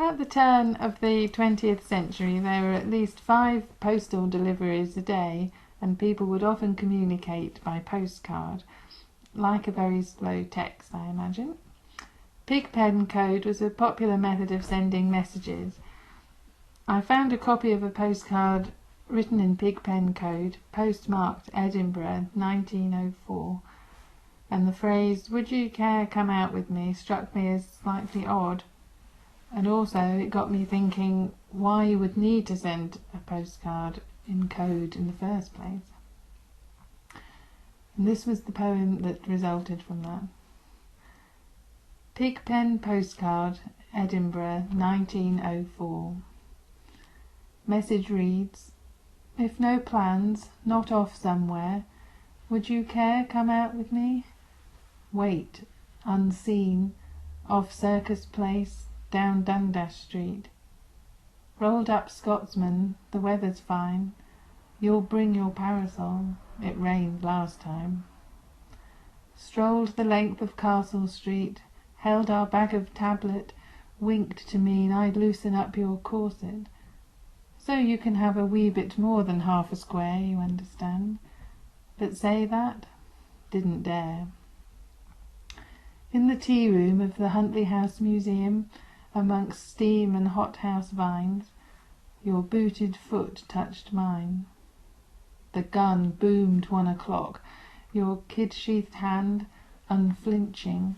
At the turn of the 20th century, there were at least 5 postal deliveries a day, and people would often communicate by postcard, like a very slow text, I imagine. Pigpen code was a popular method of sending messages. I found a copy of a postcard written in Pigpen code, postmarked Edinburgh, 1904, and the phrase, "Would you care come out with me?" struck me as slightly odd. And also it got me thinking why you would need to send a postcard in code in the first place. And this was the poem that resulted from that. Pigpen Postcard, Edinburgh, 1904. Message reads, "If no plans, not off somewhere, would you care come out with me? Wait, unseen, off Circus Place, down Dundas Street. Rolled up Scotsman, the weather's fine. You'll bring your parasol, it rained last time. Strolled the length of Castle Street, held our bag of tablet, winked to mean I'd loosen up your corset. So you can have a wee bit more than half a square, you understand. But say that? Didn't dare. In the tea room of the Huntley House Museum, amongst steam and hothouse vines, your booted foot touched mine. The gun boomed 1 o'clock. Your kid-sheathed hand, unflinching,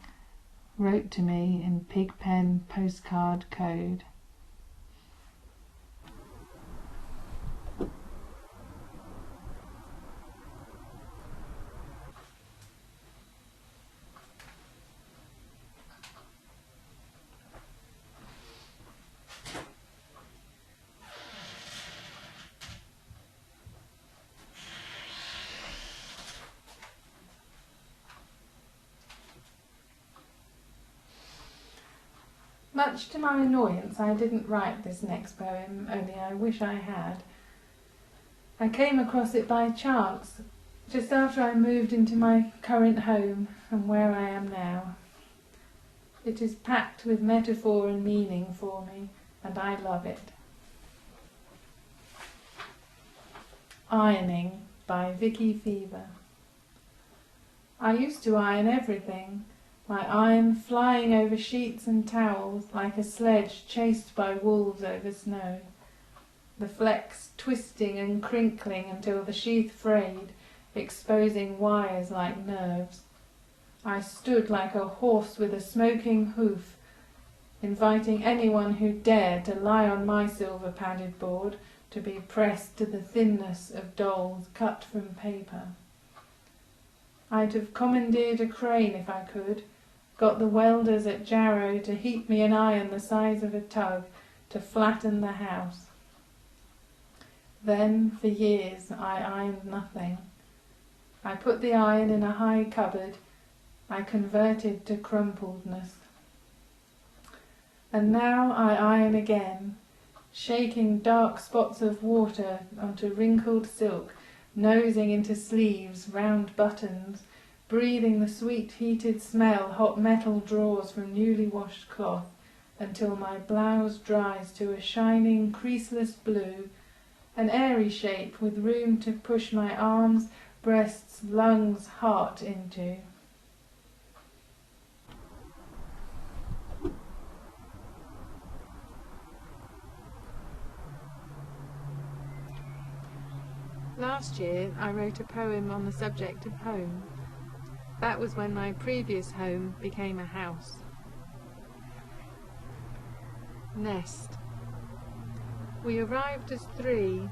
wrote to me in Pigpen postcard code. Much to my annoyance, I didn't write this next poem, only I wish I had. I came across it by chance, just after I moved into my current home and where I am now. It is packed with metaphor and meaning for me, and I love it. Ironing by Vicki Feaver. I used to iron everything, my iron flying over sheets and towels like a sledge chased by wolves over snow, the flecks twisting and crinkling until the sheath frayed, exposing wires like nerves. I stood like a horse with a smoking hoof, inviting anyone who dared to lie on my silver-padded board to be pressed to the thinness of dolls cut from paper. I'd have commandeered a crane if I could, got the welders at Jarrow to heat me an iron the size of a tug to flatten the house. Then, for years, I ironed nothing. I put the iron in a high cupboard. I converted to crumpledness. And now I iron again, shaking dark spots of water onto wrinkled silk, nosing into sleeves, round buttons, breathing the sweet heated smell hot metal draws from newly washed cloth, until my blouse dries to a shining creaseless blue, an airy shape with room to push my arms, breasts, lungs, heart into. Last year I wrote a poem on the subject of home. That was when my previous home became a house. Nest. We arrived as 3,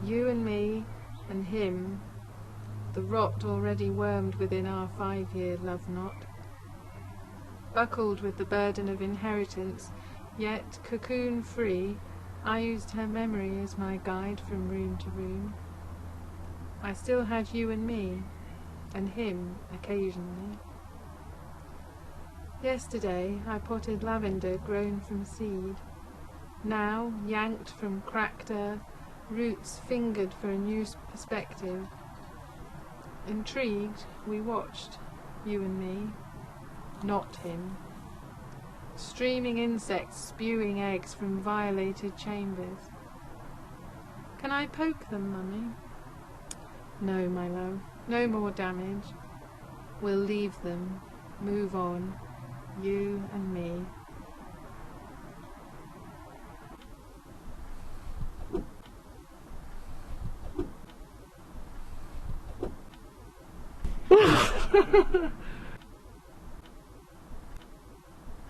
you and me and him, the rot already wormed within our 5-year love knot. Buckled with the burden of inheritance, yet cocoon-free, I used her memory as my guide from room to room. I still had you and me, and him occasionally. Yesterday I potted lavender grown from seed, now yanked from cracked earth, roots fingered for a new perspective. Intrigued, we watched, you and me, not him. Streaming insects spewing eggs from violated chambers. Can I poke them, Mummy? No, my love. No more damage. We'll leave them. Move on. You and me.